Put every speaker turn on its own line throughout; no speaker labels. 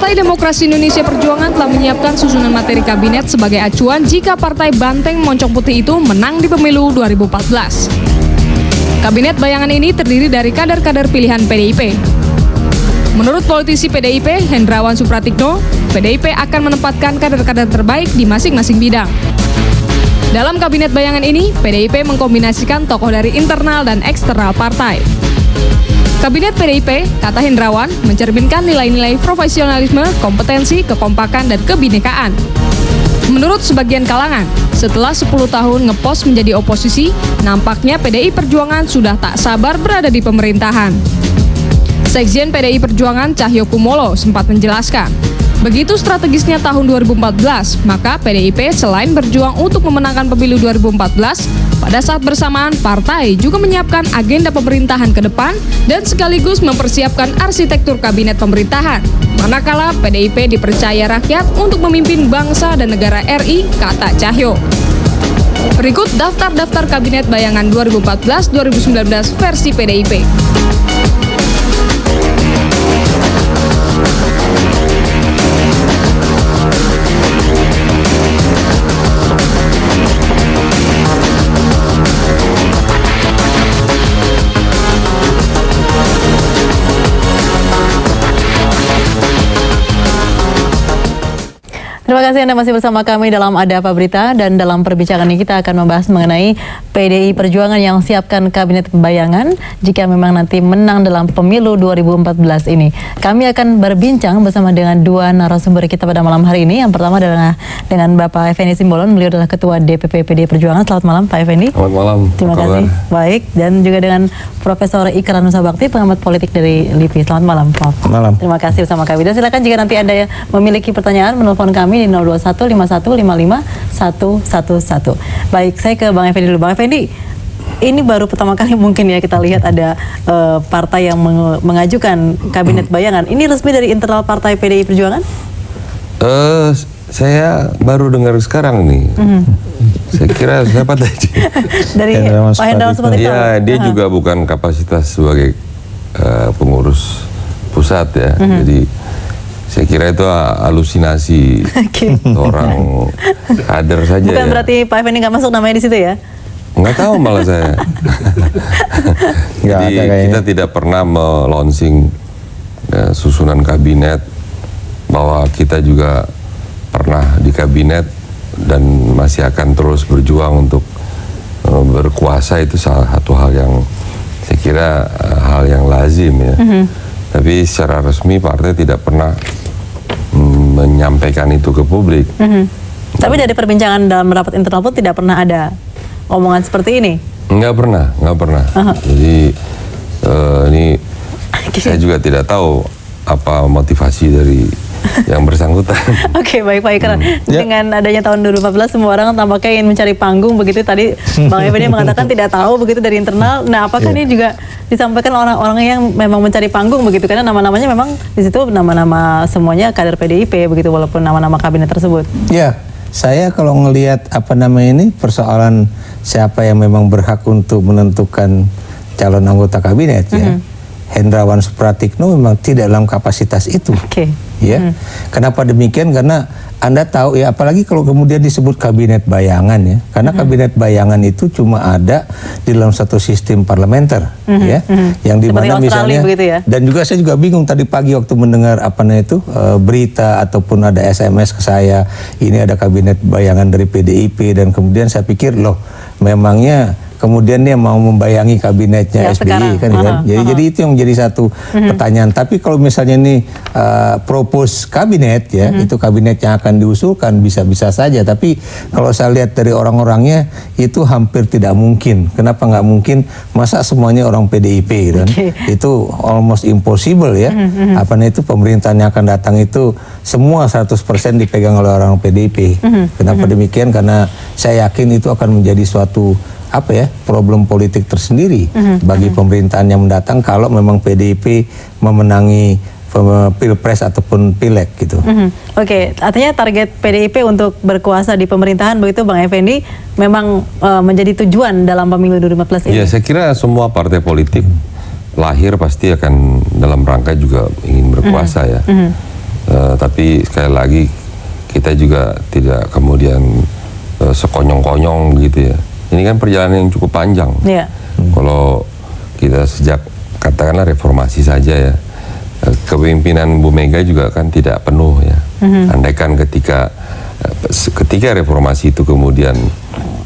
Partai Demokrasi Indonesia Perjuangan telah menyiapkan susunan materi kabinet sebagai acuan jika Partai Banteng Moncong Putih itu menang di pemilu 2014. Kabinet bayangan ini terdiri dari kader-kader pilihan PDIP. Menurut politisi PDIP, Hendrawan Supratikno, PDIP akan menempatkan kader-kader terbaik di masing-masing bidang. Dalam kabinet bayangan ini, PDIP mengkombinasikan tokoh dari internal dan eksternal partai. Kabinet PDIP, kata Hendrawan, mencerminkan nilai-nilai profesionalisme, kompetensi, kekompakan, dan kebinekaan. Menurut sebagian kalangan, setelah 10 tahun ngepos menjadi oposisi, nampaknya PDI Perjuangan sudah tak sabar berada di pemerintahan. Sekjen PDI Perjuangan Cahyo Kumolo sempat menjelaskan, begitu strategisnya tahun 2014, maka PDIP selain berjuang untuk memenangkan pemilu 2014, pada saat bersamaan partai juga menyiapkan agenda pemerintahan ke depan dan sekaligus mempersiapkan arsitektur kabinet pemerintahan. Manakala PDIP dipercaya rakyat untuk memimpin bangsa dan negara RI, kata Cahyo. Berikut daftar-daftar kabinet bayangan 2014-2019 versi PDIP.
Terima kasih Anda masih bersama kami dalam Ada Apa Berita, dan dalam perbincangan ini kita akan membahas mengenai PDI Perjuangan yang siapkan kabinet bayangan jika memang nanti menang dalam pemilu 2014 ini. Kami akan berbincang bersama dengan dua narasumber kita pada malam hari ini. Yang pertama adalah dengan Bapak Effendi Simbolon, beliau adalah Ketua DPP PDI Perjuangan. Selamat malam Pak Effendi.
Selamat malam.
Terima kasih. Baik, dan juga dengan Profesor Ikrar Nusa Bakti, pengamat politik dari LIPI. Selamat malam Prof.
Malam.
Terima kasih bersama kami. Dan silakan jika nanti Anda memiliki pertanyaan, menelpon kami di 021-5155-111. Baik, saya ke Bang Effendi dulu. Bang Effendi, ini baru pertama kali mungkin ya kita lihat ada partai yang mengajukan kabinet bayangan. Ini resmi dari internal partai PDI Perjuangan?
Saya baru dengar sekarang nih. Saya kira siapa tadi?
Dari Pak Hendrawan seperti itu?
Iya, dia juga bukan kapasitas sebagai pengurus pusat ya. Jadi saya kira itu halusinasi orang kader saja.
Bukan
ya.
berarti Pak Effendi nggak masuk namanya di situ ya?
Nggak tahu malah saya. Jadi kita tidak pernah melonsing susunan kabinet, bahwa kita juga pernah di kabinet dan masih akan terus berjuang untuk berkuasa. Itu salah satu hal yang saya kira hal yang lazim ya. Tapi secara resmi partai tidak pernah menyampaikan itu ke publik.
Tapi dari perbincangan dalam rapat internal pun tidak pernah ada omongan seperti ini? Nggak
pernah. Jadi ini saya juga tidak tahu apa motivasi dari yang bersangkutan. Oke,
baik Pak Ikrar. Dengan adanya tahun 2014, semua orang tampaknya ingin mencari panggung begitu. Tadi Bang Effendi mengatakan tidak tahu begitu dari internal. Nah, apakah ini juga disampaikan orang-orang yang memang mencari panggung begitu? Karena nama-namanya memang di situ nama-nama semuanya kader PDIP begitu, walaupun nama-nama kabinet tersebut.
Ya, saya kalau ngelihat ini persoalan siapa yang memang berhak untuk menentukan calon anggota kabinet ya. Hendrawan Supratikno memang tidak dalam kapasitas itu. Ya. Kenapa demikian? Karena Anda tahu ya, apalagi kalau kemudian disebut kabinet bayangan ya. Karena kabinet bayangan itu cuma ada di dalam satu sistem parlementer ya. Yang dimana misalnya ya? Dan juga saya juga bingung tadi pagi waktu mendengar berita ataupun ada SMS ke saya, ini ada kabinet bayangan dari PDIP, dan kemudian saya pikir loh, memangnya kemudian dia mau membayangi kabinetnya SBY kan ya. Jadi itu yang menjadi satu pertanyaan. Tapi kalau misalnya ini propose kabinet ya, itu kabinet yang akan diusulkan bisa-bisa saja. Tapi kalau saya lihat dari orang-orangnya itu hampir tidak mungkin. Kenapa nggak mungkin? Masa semuanya orang PDIP kan? Itu almost impossible ya. Itu pemerintahan yang akan datang itu semua 100% dipegang oleh orang PDIP. Kenapa demikian? Karena saya yakin itu akan menjadi suatu problem politik tersendiri bagi pemerintahan yang mendatang kalau memang PDIP memenangi pilpres ataupun pileg gitu.
Oke, artinya target PDIP untuk berkuasa di pemerintahan begitu Bang Effendi memang menjadi tujuan dalam pemilu 2014 ini?
Ya, saya kira semua partai politik lahir pasti akan dalam rangka juga ingin berkuasa ya. Tapi sekali lagi kita juga tidak kemudian sekonyong-konyong gitu ya. Ini kan perjalanan yang cukup panjang.
Yeah.
Kalau kita sejak katakanlah reformasi saja ya, kepemimpinan Bu Mega juga kan tidak penuh ya. Andaikan ketika reformasi itu kemudian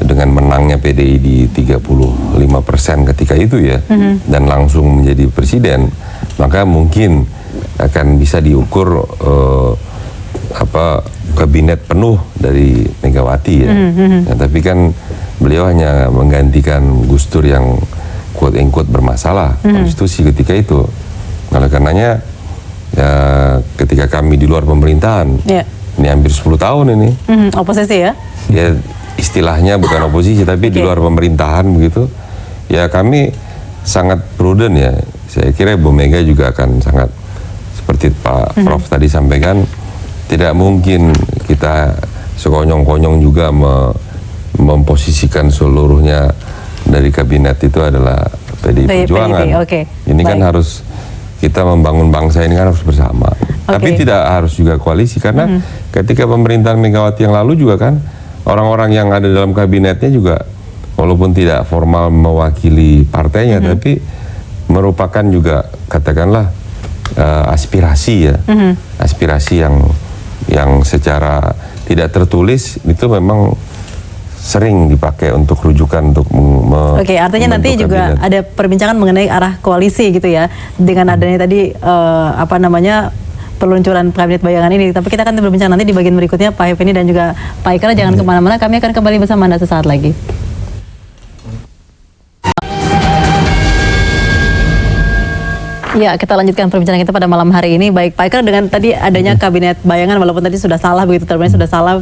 dengan menangnya PDI di 35% ketika itu ya, dan langsung menjadi presiden, maka mungkin akan bisa diukur kabinet penuh dari Megawati ya. Nah, tapi kan beliau hanya menggantikan Gus Dur yang quote-unquote bermasalah konstitusi ketika itu. Oleh karenanya ya, ketika kami di luar pemerintahan, ini hampir 10 tahun ini.
Oposisi ya?
Ya istilahnya bukan oposisi tapi di luar pemerintahan begitu. Ya kami sangat prudent ya. Saya kira Bu Mega juga akan sangat seperti Pak Prof tadi sampaikan, tidak mungkin kita sekonyong-konyong juga memposisikan seluruhnya dari kabinet itu adalah PDI Perjuangan. Ini kan harus kita membangun bangsa ini kan harus bersama. Tapi tidak harus juga koalisi karena ketika pemerintahan Megawati yang lalu juga kan orang-orang yang ada dalam kabinetnya juga walaupun tidak formal mewakili partainya tapi merupakan juga katakanlah aspirasi ya. Aspirasi yang secara tidak tertulis itu memang sering dipakai untuk rujukan untuk
artinya nanti juga kabinet. Ada perbincangan mengenai arah koalisi gitu ya dengan adanya tadi peluncuran kabinet bayangan ini. Tapi kita akan berbincang nanti di bagian berikutnya, Pak Effendi dan juga Pak Ikra. Jangan kemana-mana, kami akan kembali bersama Anda sesaat lagi. Ya, kita lanjutkan perbincangan kita pada malam hari ini. Baik, Pak Ikra, dengan tadi adanya kabinet bayangan, walaupun tadi sudah salah begitu, terminnya sudah salah.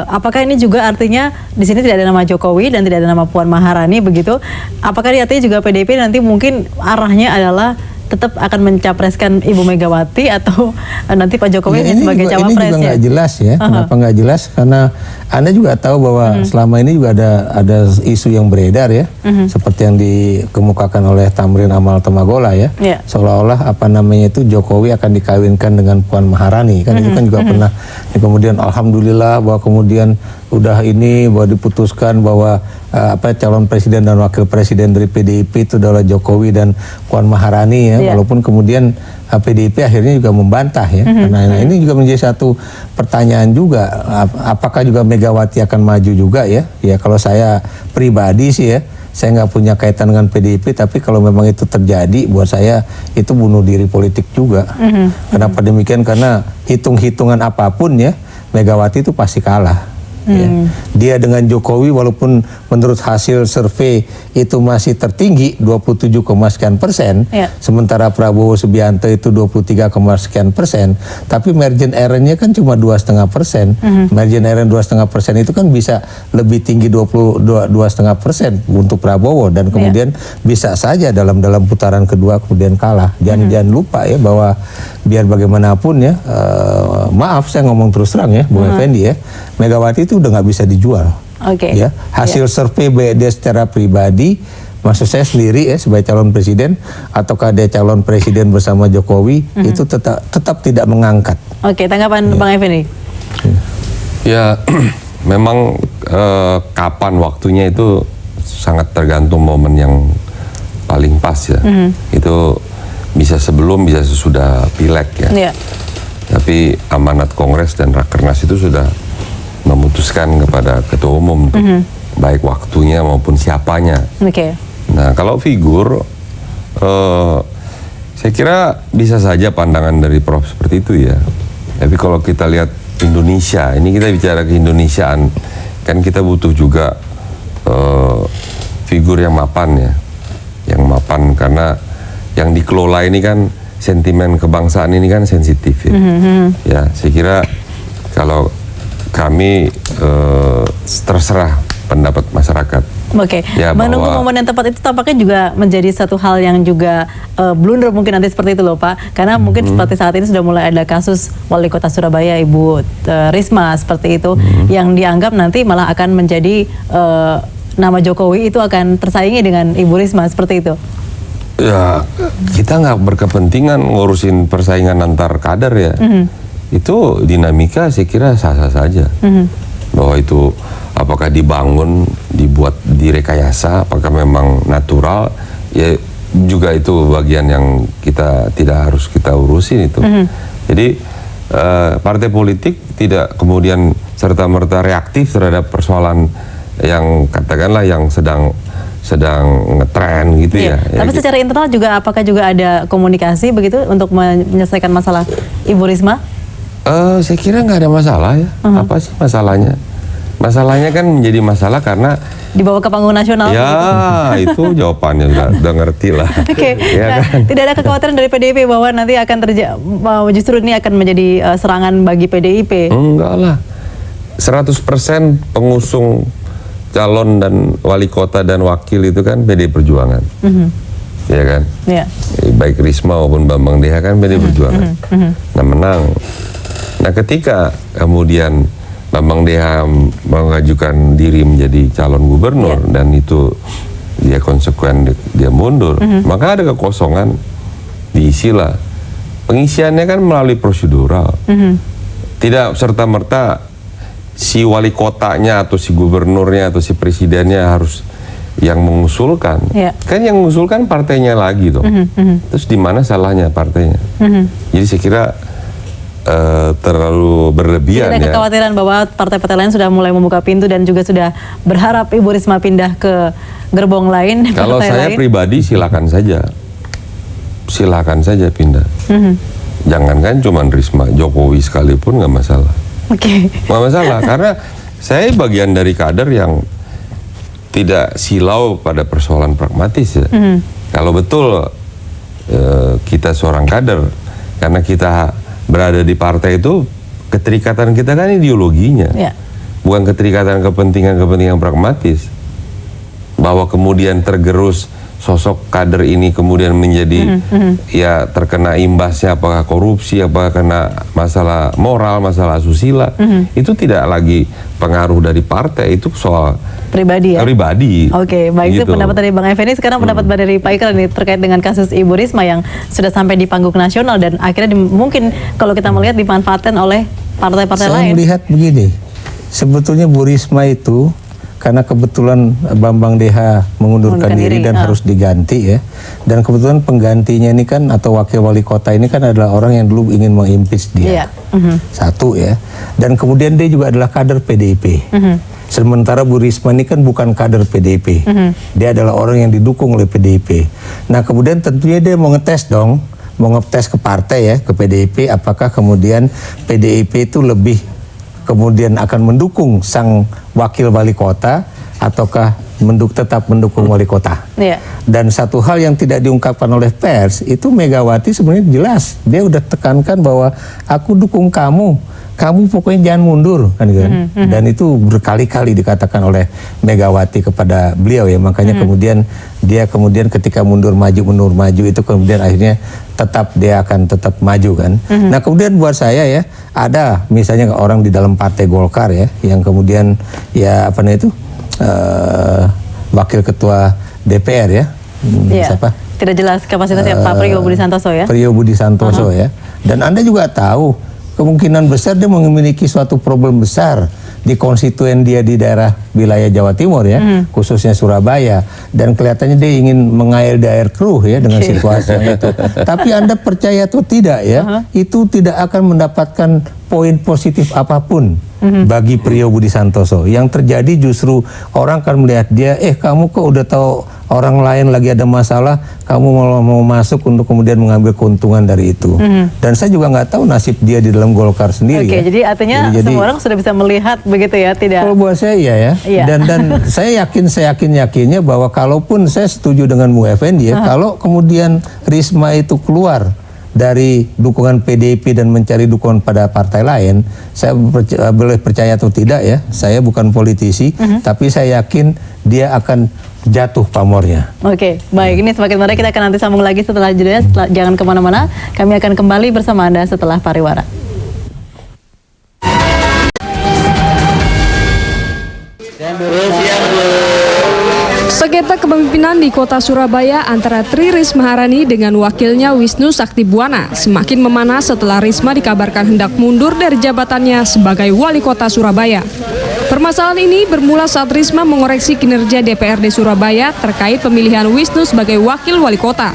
Apakah ini juga artinya di sini tidak ada nama Jokowi dan tidak ada nama Puan Maharani begitu? Apakah ini artinya juga PDIP nanti mungkin arahnya adalah tetap akan mencapreskan Ibu Megawati atau nanti Pak Jokowi sebagai cawapres?
Ini juga nggak jelas ya. Kenapa nggak jelas? Karena Anda juga tahu bahwa selama ini juga ada isu yang beredar ya, seperti yang dikemukakan oleh Tamrin Amal Temagola ya, seolah-olah itu Jokowi akan dikawinkan dengan Puan Maharani, kan itu kan juga pernah. Kemudian Alhamdulillah bahwa kemudian udah bahwa diputuskan bahwa calon presiden dan wakil presiden dari PDIP itu adalah Jokowi dan Puan Maharani ya, walaupun kemudian PDIP akhirnya juga membantah ya. Karena ini juga menjadi satu pertanyaan juga, apakah juga Megawati akan maju juga ya? Ya kalau saya pribadi sih ya, saya nggak punya kaitan dengan PDIP, tapi kalau memang itu terjadi, buat saya itu bunuh diri politik juga. Kenapa demikian? Karena hitung-hitungan apapun ya, Megawati itu pasti kalah. Ya. Dia dengan Jokowi walaupun menurut hasil survei itu masih tertinggi 27, sekian persen, sementara Prabowo Subianto itu 23, sekian persen, tapi margin error-nya kan cuma 2,5%. Margin error 2,5% itu kan bisa lebih tinggi 22,5% untuk Prabowo dan kemudian bisa saja dalam putaran kedua kemudian kalah. Jangan lupa ya bahwa biar bagaimanapun ya, maaf saya ngomong terus terang ya, Bung Effendi ya, Megawati itu udah nggak bisa dijual. Ya, hasil survei baik dia secara pribadi, maksud saya sendiri ya sebagai calon presiden, ataukah dia calon presiden bersama Jokowi, itu tetap tidak mengangkat.
Tanggapan Bang Effendi?
Ya, memang kapan waktunya itu sangat tergantung momen yang paling pas ya. Itu bisa sebelum, bisa sesudah pileg ya. Tapi amanat Kongres dan Rakernas itu sudah memutuskan kepada Ketua Umum untuk baik waktunya maupun siapanya. Nah, kalau figur, saya kira bisa saja pandangan dari Prof seperti itu ya. Tapi kalau kita lihat Indonesia, ini kita bicara keindonesiaan, kan kita butuh juga figur yang mapan ya, yang mapan karena yang dikelola ini kan sentimen kebangsaan ini kan sensitif ya. Ya, saya kira kalau kami terserah pendapat masyarakat. Ya,
menunggu momen yang tepat itu tampaknya juga menjadi satu hal yang juga blunder mungkin nanti seperti itu loh Pak. Karena mungkin seperti saat ini sudah mulai ada kasus Wali Kota Surabaya Ibu Risma seperti itu yang dianggap nanti malah akan menjadi nama Jokowi itu akan tersaingi dengan Ibu Risma seperti itu.
Ya, kita nggak berkepentingan ngurusin persaingan antar kader ya. Itu dinamika saya kira sah-sah saja. Bahwa itu apakah dibangun, dibuat direkayasa, apakah memang natural, ya juga itu bagian yang kita tidak harus kita urusin itu. Jadi partai politik tidak kemudian serta-merta reaktif terhadap persoalan yang katakanlah yang sedang ngetren gitu ya.
Tapi
ya,
secara internal juga apakah juga ada komunikasi begitu untuk menyelesaikan masalah Ibu Risma?
Saya kira nggak ada masalah ya. Apa sih masalahnya? Masalahnya kan menjadi masalah karena
Dibawa ke panggung nasional?
ya itu jawabannya udah ngerti lah.
Oke,
Ya
nah,
kan?
tidak ada kekhawatiran dari PDIP bahwa nanti akan justru ini akan menjadi serangan bagi PDIP?
Enggak lah. 100% pengusung calon dan wali kota dan wakil itu kan PDI Perjuangan. Ya kan?
Ya.
Baik Risma maupun Bambang Deha kan PDI Perjuangan. Nah menang. Nah ketika kemudian Bambang Deha mengajukan diri menjadi calon gubernur dan itu dia konsekuen, dia mundur, maka ada kekosongan, diisilah. Pengisiannya kan melalui prosedural. Tidak serta-merta si wali kotanya atau si gubernurnya atau si presidennya harus yang mengusulkan. Kan yang mengusulkan partainya lagi dong. Terus di mana salahnya partainya? Jadi saya kira terlalu berlebihan.
Tidak ada kekhawatiran bahwa partai-partai lain sudah mulai membuka pintu dan juga sudah berharap Ibu Risma pindah ke gerbong lain.
Kalau saya pribadi silakan saja pindah. Jangankan cuman Risma, Jokowi sekalipun nggak masalah. Nggak masalah karena saya bagian dari kader yang tidak silau pada persoalan pragmatis ya. Kalau betul kita seorang kader, karena kita berada di partai itu, keterikatan kita kan ideologinya, bukan keterikatan kepentingan pragmatis. Bahwa kemudian tergerus sosok kader ini kemudian menjadi ya terkena imbasnya, apakah korupsi, apakah kena masalah moral, masalah asusila, itu tidak lagi pengaruh dari partai, itu soal
pribadi ya?
Pribadi.
Oke, baik
gitu.
Itu pendapat dari Bang Effendi. Sekarang pendapat dari Pak Ikrar nih terkait dengan kasus Ibu Risma yang sudah sampai di panggung nasional dan akhirnya mungkin kalau kita melihat dimanfaatkan oleh partai-partai lain.
Saya melihat begini, sebetulnya Bu Risma itu karena kebetulan Bambang Deha mengundurkan diri dan harus diganti ya, dan kebetulan penggantinya ini kan atau wakil wali kota ini kan adalah orang yang dulu ingin mengimpeach dia. Satu ya, dan kemudian dia juga adalah kader PDIP. Sementara Bu Risma ini kan bukan kader PDIP, dia adalah orang yang didukung oleh PDIP. Nah kemudian tentunya dia mau ngetes dong, mau ngetes ke partai ya, ke PDIP, apakah kemudian PDIP itu lebih kemudian akan mendukung sang wakil wali kota ataukah tetap mendukung wali kota. Dan satu hal yang tidak diungkapkan oleh pers itu Megawati sebenarnya jelas, dia udah tekankan bahwa aku dukung kamu pokoknya jangan mundur kan. Dan itu berkali-kali dikatakan oleh Megawati kepada beliau ya, makanya kemudian dia ketika mundur maju itu kemudian akhirnya dia akan tetap maju kan. Nah kemudian buat saya ya, ada misalnya orang di dalam partai Golkar ya yang kemudian ya wakil ketua DPR ya, siapa?
Tidak jelas kapasitasnya Pak Priyo Budi Santoso ya.
Priyo Budi Santoso ya. Dan Anda juga tahu kemungkinan besar dia memiliki suatu problem besar di konstituen dia di daerah wilayah Jawa Timur ya, khususnya Surabaya, dan kelihatannya dia ingin mengail daerah keruh ya dengan situasi itu. Tapi Anda percaya atau tidak ya, itu tidak akan mendapatkan poin positif apapun bagi Priyo Budi Santoso. Yang terjadi justru orang akan melihat dia, kamu kok udah tahu orang lain lagi ada masalah, kamu mau masuk untuk kemudian mengambil keuntungan dari itu. Dan saya juga nggak tahu nasib dia di dalam Golkar sendiri.
Jadi artinya semua orang sudah bisa melihat begitu ya, tidak?
Kalau buat saya ya. Dan saya yakinnya bahwa kalaupun saya setuju dengan Bu Effendi ya, kalau kemudian Risma itu keluar dari dukungan PDIP dan mencari dukungan pada partai lain, saya boleh percaya atau tidak ya, saya bukan politisi, tapi saya yakin dia akan jatuh pamornya.
Oke, baik, ini semakin menarik, kita akan nanti sambung lagi setelah jeda. Jangan kemana-mana, kami akan kembali bersama Anda setelah pariwara.
Sengketa kepemimpinan hubungan di kota Surabaya antara Tri Risma Harani dengan wakilnya Wisnu Saktibuwana semakin memanas setelah Risma dikabarkan hendak mundur dari jabatannya sebagai wali kota Surabaya. Permasalahan ini bermula saat Risma mengoreksi kinerja DPRD Surabaya terkait pemilihan Wisnu sebagai wakil wali kota.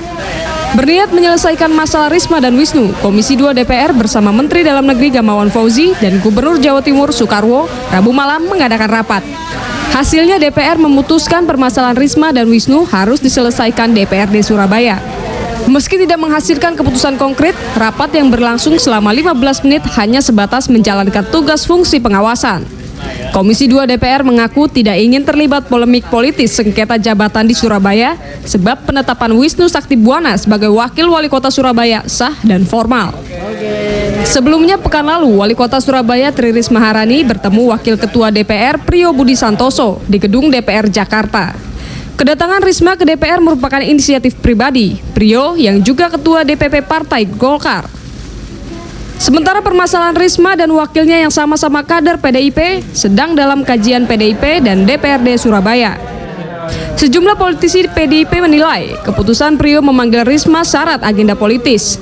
Berniat menyelesaikan masalah Risma dan Wisnu, Komisi 2 DPR bersama Menteri Dalam Negeri Gamawan Fauzi dan Gubernur Jawa Timur Soekarwo Rabu malam mengadakan rapat. Hasilnya DPR memutuskan permasalahan Risma dan Wisnu harus diselesaikan DPRD Surabaya. Meski tidak menghasilkan keputusan konkret, rapat yang berlangsung selama 15 menit hanya sebatas menjalankan tugas fungsi pengawasan. Komisi 2 DPR mengaku tidak ingin terlibat polemik politis sengketa jabatan di Surabaya sebab penetapan Wisnu Saktibuwana sebagai wakil wali kota Surabaya sah dan formal. Sebelumnya pekan lalu, Wali Kota Surabaya Tri Risma Harani bertemu Wakil Ketua DPR Priyo Budi Santoso di gedung DPR Jakarta. Kedatangan Risma ke DPR merupakan inisiatif pribadi Priyo yang juga Ketua DPP Partai Golkar. Sementara permasalahan Risma dan wakilnya yang sama-sama kader PDIP sedang dalam kajian PDIP dan DPRD Surabaya. Sejumlah politisi PDIP menilai keputusan Priyo memanggil Risma syarat agenda politis.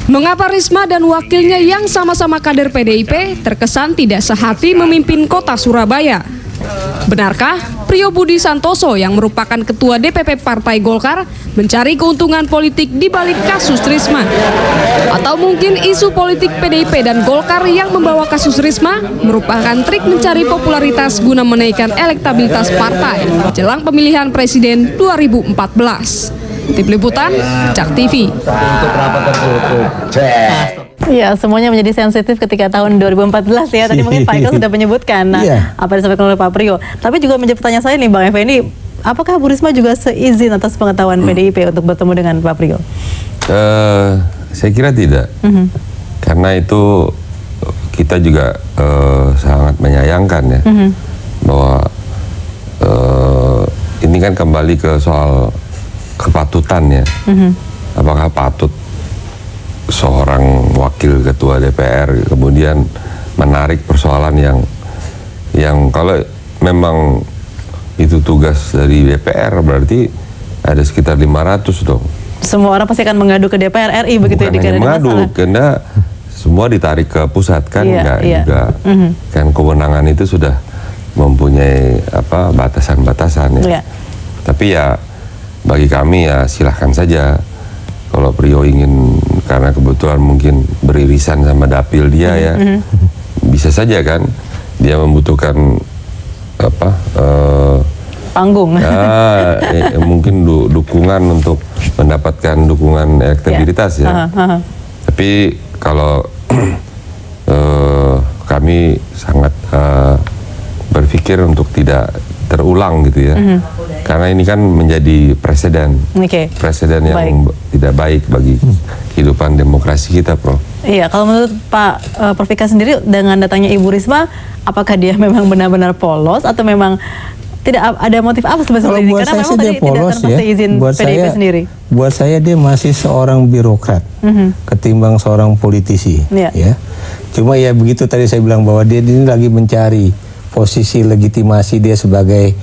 Mengapa Risma dan wakilnya yang sama-sama kader PDIP terkesan tidak sehati memimpin kota Surabaya? Benarkah Priyo Budi Santoso yang merupakan Ketua DPP Partai Golkar mencari keuntungan politik di balik kasus Risma? Atau mungkin isu politik PDIP dan Golkar yang membawa kasus Risma merupakan trik mencari popularitas guna menaikkan elektabilitas partai jelang pemilihan presiden 2014? Tim Liputan, Jak TV.
Ya, semuanya menjadi sensitif ketika tahun 2014 ya. Tadi mungkin Pak Eko sudah menyebutkan apa yang disampaikan oleh Pak Priyo. Tapi juga menjadi pertanyaan saya nih Bang Effendi, apakah Bu Risma juga seizin atas pengetahuan PDIP untuk bertemu dengan Pak Priyo?
Saya kira tidak. Karena itu kita juga sangat menyayangkan ya bahwa ini kan kembali ke soal kepatutan ya. Apakah patut seorang wakil ketua DPR kemudian menarik persoalan yang kalau memang itu tugas dari DPR berarti ada sekitar 500 dong.
Semua orang pasti akan mengadu ke DPR RI begitu.
Bukan
ya,
hanya mengadu, karena semua ditarik ke pusat kan, juga kan kewenangan itu sudah mempunyai batasan-batasan ya. Tapi ya bagi kami ya silahkan saja kalau Priyo ingin, karena kebetulan mungkin beririsan sama dapil dia ya, bisa saja kan dia membutuhkan
panggung.
Mungkin dukungan untuk mendapatkan dukungan elektabilitas ya. Tapi kalau kami sangat berpikir untuk tidak terulang gitu ya. Karena ini kan menjadi presiden, presiden yang tidak baik bagi kehidupan demokrasi kita, Prof.
Iya, kalau menurut Pak Prof Ika sendiri dengan datangnya Ibu Risma, apakah dia memang benar-benar polos atau memang tidak ada motif apa sebenarnya?
Buat
Karena
saya
memang
dia
tadi
polos
tidak
ya.
izin PDIP sendiri.
Buat saya dia masih seorang birokrat ketimbang seorang politisi. Ya. Cuma ya begitu tadi saya bilang bahwa dia ini lagi mencari posisi legitimasi dia sebagai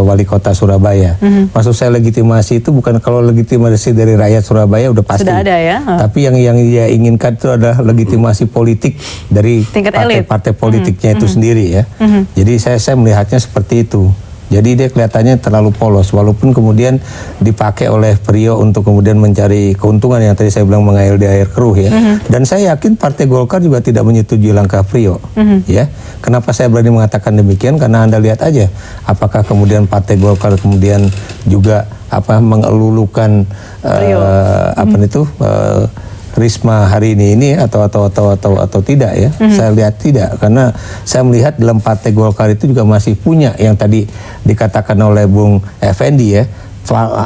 wali kota Surabaya. Maksud saya legitimasi itu bukan kalau legitimasi dari rakyat Surabaya udah pasti.
Sudah ada ya.
Tapi yang dia inginkan itu adalah legitimasi politik dari partai-partai politiknya itu sendiri ya. Jadi saya melihatnya seperti itu. Jadi dia kelihatannya terlalu polos, walaupun kemudian dipakai oleh Priyo untuk kemudian mencari keuntungan yang tadi saya bilang mengail di air keruh ya. Dan saya yakin Partai Golkar juga tidak menyetujui langkah Priyo. Ya, kenapa saya berani mengatakan demikian? Karena Anda lihat aja, apakah kemudian Partai Golkar kemudian juga mengelulukan Risma hari ini atau tidak ya. Saya lihat tidak, karena saya melihat dalam Partai Golkar itu juga masih punya yang tadi dikatakan oleh Bung Effendi ya,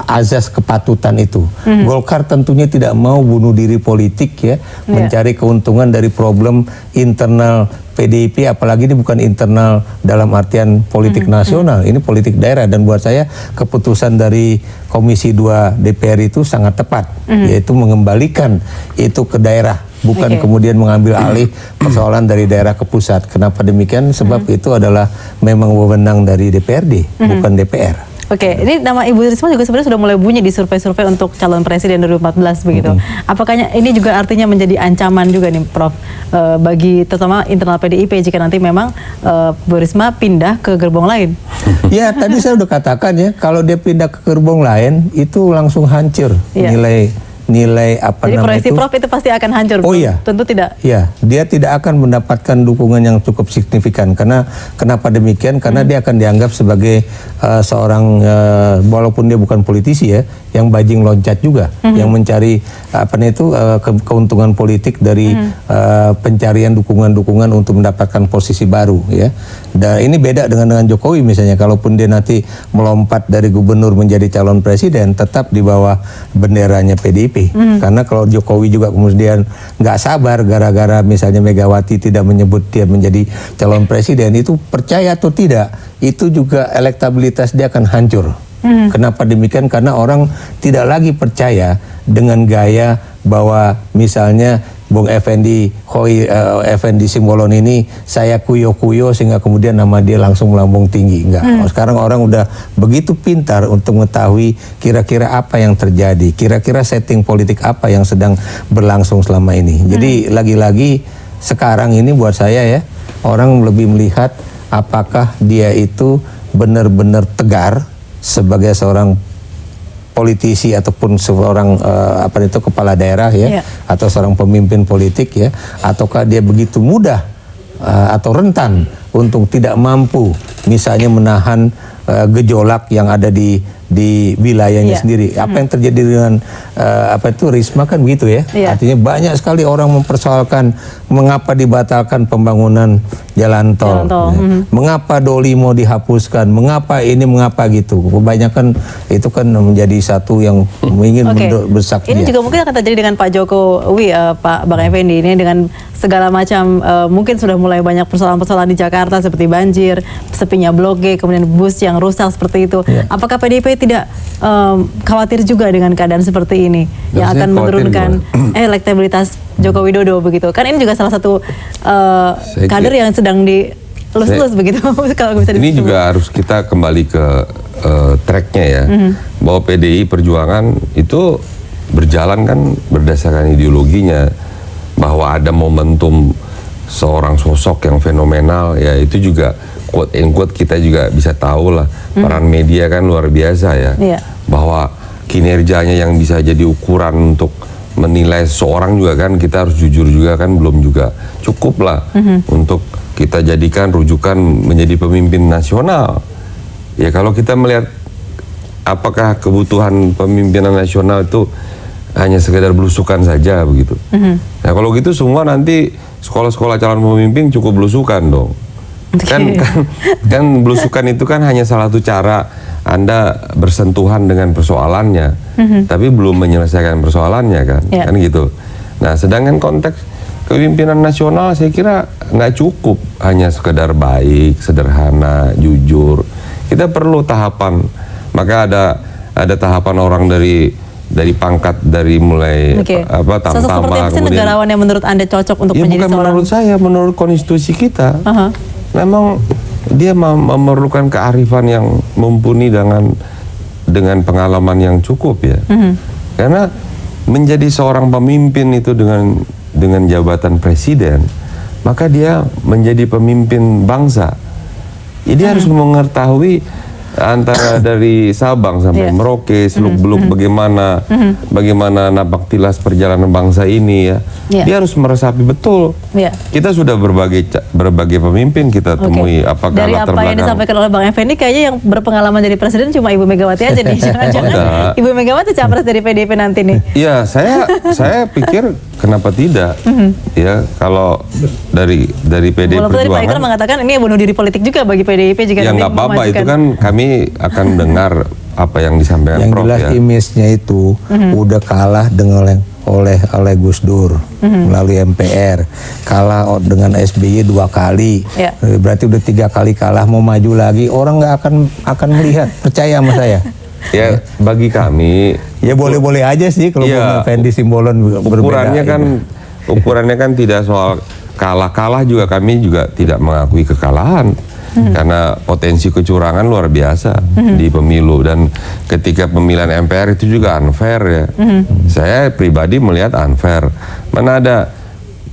azas kepatutan itu. Golkar tentunya tidak mau bunuh diri politik ya, mencari keuntungan dari problem internal PDIP, apalagi ini bukan internal dalam artian politik nasional, ini politik daerah. Dan buat saya keputusan dari Komisi 2 DPR itu sangat tepat, yaitu mengembalikan itu ke daerah bukan kemudian mengambil alih persoalan dari daerah ke pusat. Kenapa demikian? Sebab itu adalah memang wewenang dari DPRD, bukan DPR.
Oke, ini nama Ibu Risma juga sebenarnya sudah mulai bunyi di survei-survei untuk calon presiden 2014 begitu. Apakah ini juga artinya menjadi ancaman juga nih Prof, bagi terutama internal PDIP jika nanti memang Bu Risma pindah ke gerbong lain?
Ya, tadi saya udah katakan ya, kalau dia pindah ke gerbong lain itu langsung hancur nilai apa
jadi
namanya
proyeksi
itu.
Prof itu pasti akan hancur.
Oh iya.
Tentu tidak.
Ya, dia tidak akan mendapatkan dukungan yang cukup signifikan. Karena kenapa demikian? Karena dia akan dianggap sebagai seorang walaupun dia bukan politisi ya, yang bajing loncat juga, yang mencari keuntungan politik dari pencarian dukungan-dukungan untuk mendapatkan posisi baru ya. Dan ini beda dengan Jokowi misalnya, kalaupun dia nanti melompat dari gubernur menjadi calon presiden, tetap di bawah benderanya PDIP. Karena kalau Jokowi juga kemudian nggak sabar gara-gara misalnya Megawati tidak menyebut dia menjadi calon presiden, itu percaya atau tidak, itu juga elektabilitas dia akan hancur. Kenapa demikian? Karena orang tidak lagi percaya dengan gaya bahwa misalnya Bung Effendi Simbolon ini saya kuyo-kuyo sehingga kemudian nama dia langsung melambung tinggi. Enggak. Sekarang orang udah begitu pintar untuk mengetahui kira-kira apa yang terjadi, kira-kira setting politik apa yang sedang berlangsung selama ini. Jadi lagi-lagi sekarang ini buat saya ya, orang lebih melihat apakah dia itu benar-benar tegar sebagai seorang politisi ataupun seorang kepala daerah ya, atau seorang pemimpin politik ya, ataukah dia begitu mudah atau rentan untuk tidak mampu misalnya menahan gejolak yang ada di wilayahnya sendiri. Apa yang terjadi dengan Risma kan begitu ya. Artinya banyak sekali orang mempersoalkan mengapa dibatalkan pembangunan jalan tol. Mengapa Doli mau dihapuskan, mengapa ini, mengapa gitu. Kebanyakan itu kan menjadi satu yang ingin bersak.
Ini juga mungkin akan terjadi dengan Pak Jokowi, Pak Bang Effendi ini dengan segala macam mungkin sudah mulai banyak persoalan-persoalan di Jakarta seperti banjir, sepinya Blok G, kemudian bus yang rusak seperti itu. Apakah PDIP tidak khawatir juga dengan keadaan seperti ini yang akan menurunkan elektabilitas Joko Widodo begitu? Kan ini juga salah satu kader yang sedang dilus-lus begitu. Kalau bisa
ini juga harus kita kembali ke tracknya ya, bahwa PDI Perjuangan itu berjalan kan berdasarkan ideologinya, bahwa ada momentum seorang sosok yang fenomenal ya, itu juga quote and quote kita juga bisa tahu lah, peran media kan luar biasa ya, bahwa kinerjanya yang bisa jadi ukuran untuk menilai seseorang juga kan, kita harus jujur juga kan belum juga cukup lah untuk kita jadikan rujukan menjadi pemimpin nasional. Ya kalau kita melihat apakah kebutuhan pemimpinan nasional itu hanya sekedar belusukan saja begitu. Nah kalau gitu semua nanti sekolah-sekolah calon pemimpin cukup belusukan dong. Kan belusukan itu kan hanya salah satu cara Anda bersentuhan dengan persoalannya, tapi belum menyelesaikan persoalannya kan, kan gitu. Nah sedangkan konteks kepemimpinan nasional saya kira nggak cukup hanya sekedar baik, sederhana, jujur. Kita perlu tahapan, maka ada tahapan orang dari pangkat, dari mulai
Sosok seperti apa sih negarawan yang menurut Anda cocok untuk menjadi
bukan
seorang?
Menurut saya, menurut konstitusi kita, memang dia memerlukan kearifan yang mumpuni dengan pengalaman yang cukup ya. Karena menjadi seorang pemimpin itu dengan jabatan presiden, maka dia menjadi pemimpin bangsa. Jadi harus mengetahui antara dari Sabang sampai Merauke, seluk-beluk bagaimana napak tilas perjalanan bangsa ini ya. Dia harus meresapi betul. Kita sudah berbagai pemimpin kita temui, apakah
dari
latar
apa yang
belakang
disampaikan oleh Bang Effendi, kayaknya yang berpengalaman jadi presiden cuma Ibu Megawati aja nih. Jangan-jangan Ibu Megawati capres dari PDIP nanti nih.
Iya, saya pikir kenapa tidak? Ya, kalau dari PDIP
Walaupun tadi Pak Ikrar
Perjuangan
mengatakan ini bunuh diri politik juga bagi PDIP jika
ya nggak apa-apa, itu kan kami akan dengar apa yang disampaikan
yang
Prof
jelas
ya.
image-nya itu udah kalah dengan oleh Gus Dur melalui MPR, kalah dengan SBY 2 kali, berarti udah 3 kali kalah, mau maju lagi orang nggak akan melihat, percaya sama saya.
Ya bagi kami
ya boleh-boleh aja sih kalau Bung Effendi Simbolon berbeda.
Ukurannya kan ukurannya kan tidak soal kalah juga, kami juga tidak mengakui kekalahan. Karena potensi kecurangan luar biasa di pemilu, dan ketika pemilihan MPR itu juga unfair ya. Saya pribadi melihat unfair. Mana ada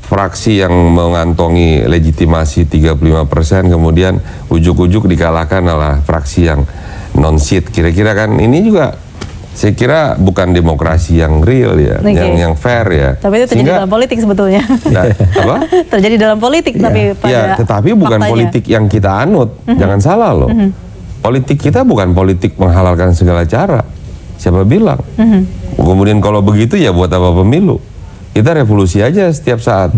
fraksi yang mengantongi legitimasi 35%, kemudian ujuk-ujuk dikalahkan oleh fraksi yang non-seat. Kira-kira kan ini juga saya kira bukan demokrasi yang real ya, yang fair ya.
Tapi itu terjadi dalam politik sebetulnya.
Nah, apa?
Terjadi dalam politik, tapi pada
tetapi bukan
faktanya.
politik yang kita anut. Jangan salah loh. Politik kita bukan politik menghalalkan segala cara. Siapa bilang? Kemudian kalau begitu ya buat apa pemilu? Kita revolusi aja setiap saat.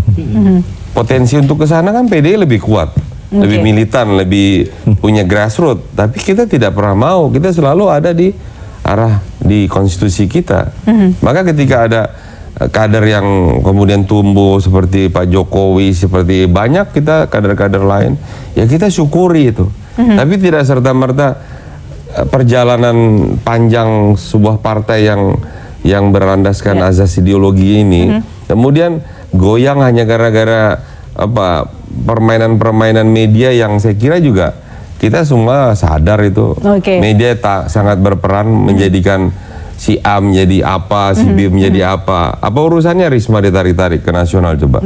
Potensi untuk ke sana kan PDI lebih kuat, lebih militan, lebih punya grassroots. Tapi kita tidak pernah mau. Kita selalu ada di arah di konstitusi kita. Maka ketika ada kader yang kemudian tumbuh seperti Pak Jokowi, seperti banyak kita kader-kader lain, ya kita syukuri itu. Tapi tidak serta-merta perjalanan panjang sebuah partai yang berlandaskan azas ideologi ini kemudian goyang hanya gara-gara apa permainan-permainan media yang saya kira juga kita semua sadar itu. Media sangat berperan menjadikan si A menjadi apa, si B menjadi apa. Apa urusannya Risma ditarik-tarik ke nasional coba?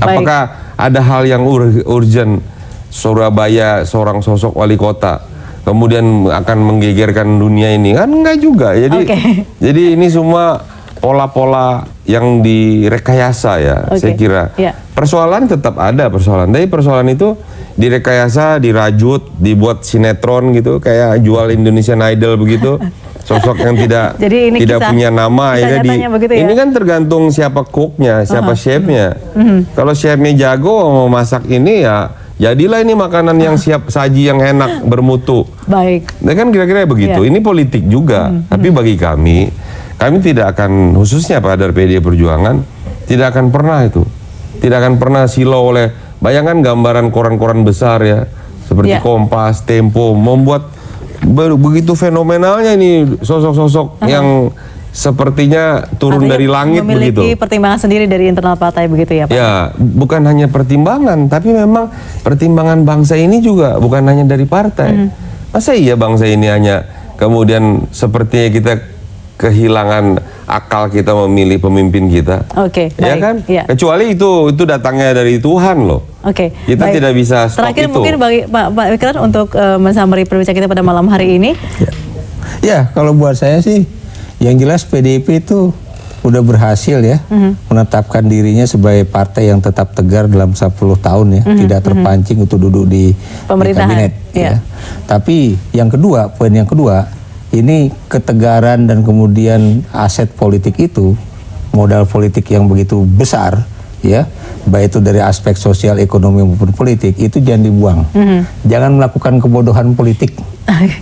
Apakah ada hal yang urgent Surabaya seorang sosok wali kota kemudian akan menggegerkan dunia ini? Kan enggak juga. Jadi ini semua pola-pola yang direkayasa ya, saya kira. Persoalan tetap ada persoalan, tapi persoalan itu direkayasa, dirajut, dibuat sinetron gitu, kayak jual Indonesian Idol begitu. Sosok yang tidak punya nama ya. Ini kan tergantung siapa cooknya, siapa chefnya. Kalau chefnya jago mau masak ini ya jadilah ini makanan yang siap saji, yang enak, bermutu. Nah kan kira-kira begitu. Ini politik juga. Tapi bagi kami tidak akan, khususnya pada PDI Perjuangan, tidak akan pernah itu. Tidak akan pernah silau oleh, bayangkan gambaran koran-koran besar ya, seperti Kompas, Tempo, membuat begitu fenomenalnya ini sosok-sosok yang sepertinya turun dari langit begitu.
Memiliki pertimbangan sendiri dari internal partai begitu ya Pak? Ya,
bukan hanya pertimbangan, tapi memang pertimbangan bangsa ini juga bukan hanya dari partai. Masa iya bangsa ini hanya kemudian sepertinya kita kehilangan akal kita memilih pemimpin kita. Ya kan? Kecuali itu datangnya dari Tuhan loh. Kita tidak bisa stop
Terakhir
itu.
mungkin bagi Pak Ikrar untuk mensummary perbincangan kita pada malam hari ini.
Ya, kalau buat saya sih yang jelas PDIP itu udah berhasil ya menetapkan dirinya sebagai partai yang tetap tegar dalam 10 tahun ya, tidak terpancing untuk duduk di kabinet ya. Tapi yang kedua, poin yang kedua, ini ketegaran dan kemudian aset politik itu, modal politik yang begitu besar ya, baik itu dari aspek sosial, ekonomi maupun politik, itu jangan dibuang. Jangan melakukan kebodohan politik.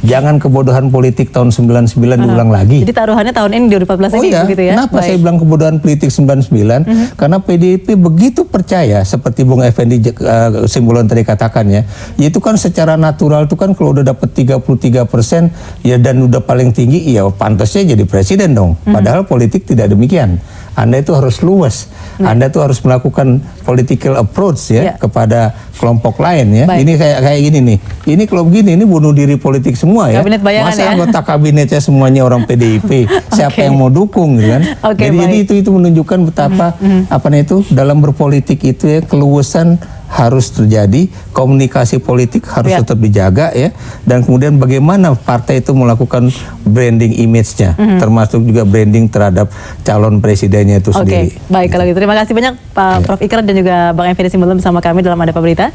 Jangan kebodohan politik tahun 99 diulang lagi.
Jadi taruhannya tahun ini 2014 ini begitu ya.
Kenapa saya bilang kebodohan politik 99? Karena PDIP begitu percaya seperti Bung Effendi Simbolon tadi katakan ya. Itu kan secara natural itu kan kalau udah dapat 33% ya dan udah paling tinggi ya pantasnya jadi presiden dong. Padahal politik tidak demikian. Anda itu harus luas. Anda itu harus melakukan political approach ya kepada kelompok lain ya. Ini kayak gini nih. Ini kalau begini ini bunuh diri politik semua ya.
Kabinet bayangan.
Masa anggota kabinetnya semuanya orang PDIP. Siapa yang mau dukung gitu kan? Jadi itu menunjukkan betapa dalam berpolitik itu ya keluasan harus terjadi, komunikasi politik harus tetap dijaga ya, dan kemudian bagaimana partai itu melakukan branding image-nya, termasuk juga branding terhadap calon presidennya itu sendiri.
Baik kalau gitu, terima kasih banyak Pak Prof Ikrar dan juga Bang Effendi Simbolon bersama kami dalam Ada Apa Berita.